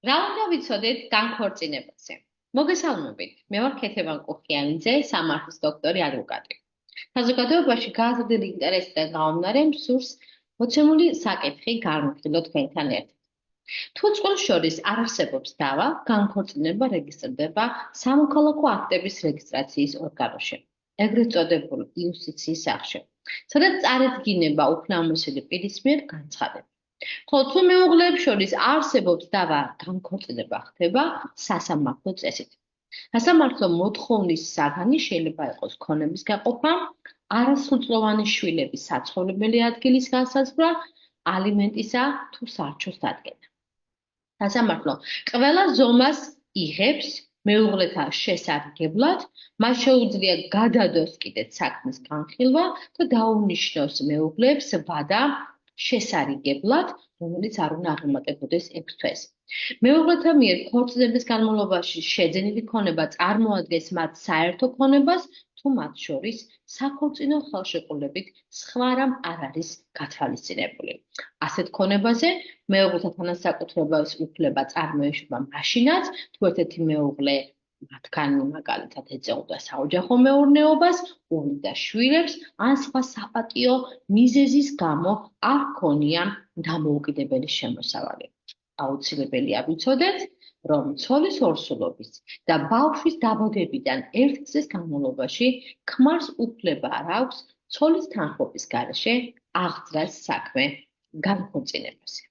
რა უნდა ვიცოდეთ განქორწინებაზე? მოგესალმებით, მე ვარ ქეთევან კუხიანიძე, სამართლის დოქტორი ადვოკატი. საზოგადოებაში გააზრდილი ინტერესი და გაუმნარე მსურს მოცემული საკითხი განვიხილოთ თქვენთან ერთად. თუ წყვილს შორის არ არსებობს დავა, განქორწინება რეგისტრდება სამოქალაქო აქტების რეგისტრაციის ორგანოში, ეგრეთ წოდებულ იუსტიციის სახლში, სადაც წარედგინება უფლებამოსილი პირის მიერ განცხადება. ხოლო თუ მეუღლეებს შორის არსებობს დავა, განქორწინება ხდება სასამართლო წესით. სასამართლო მოთხოვნის საგანი შეიძლება იყოს ქონების გაყოფა, არასრულწლოვანი შვილების საცხოვრებელი ადგილის განსაზღვრა, ალიმენტისა თუ სარჩოს დადგენა. სასამართლო ყველა ზომას იღებს მეუღლეთა შესარგებლად, მას შეუძლია გადადოს კიდეც საქმის განხილვა და დაუნიშნოს მეუღლეებს ვადა შესარიგებლად, რომელიც არ უნდა აღემატებოდეს 6 თვეს. მეუღლეთა მიერ ქორწინების განმავლობაში შეძენილი ქონება წარმოადგენს მათ საერთო ქონებას, თუ მათ შორის საქორწინო ხელშეკრულებით სხვა რამ არ არის გათვალისწინებული. ასეთ ქონებაზე მეუღლეთა თანასაკუთრების უფლება წარმოეშვება მაშინაც, თუ ერთ-ერთი მეუღლე მათგანი მაგალითად ეწეოდა საოჯახო მეურნეობას, უვლიდა შვილებს, ან სხვა საპატიო მიზეზის გამო არ ჰქონია დამოუკიდებელი შემოსავალი. აუცილებელია ვიცოდეთ, რომ ცოლის ორსულობის და ბავშვის დაბადებიდან 1 წლის განმავლობაში ქმარს უფლება არ აქვს ცოლის თანხმობის გარეშე აღძრას საქმე განქორწინებაზე.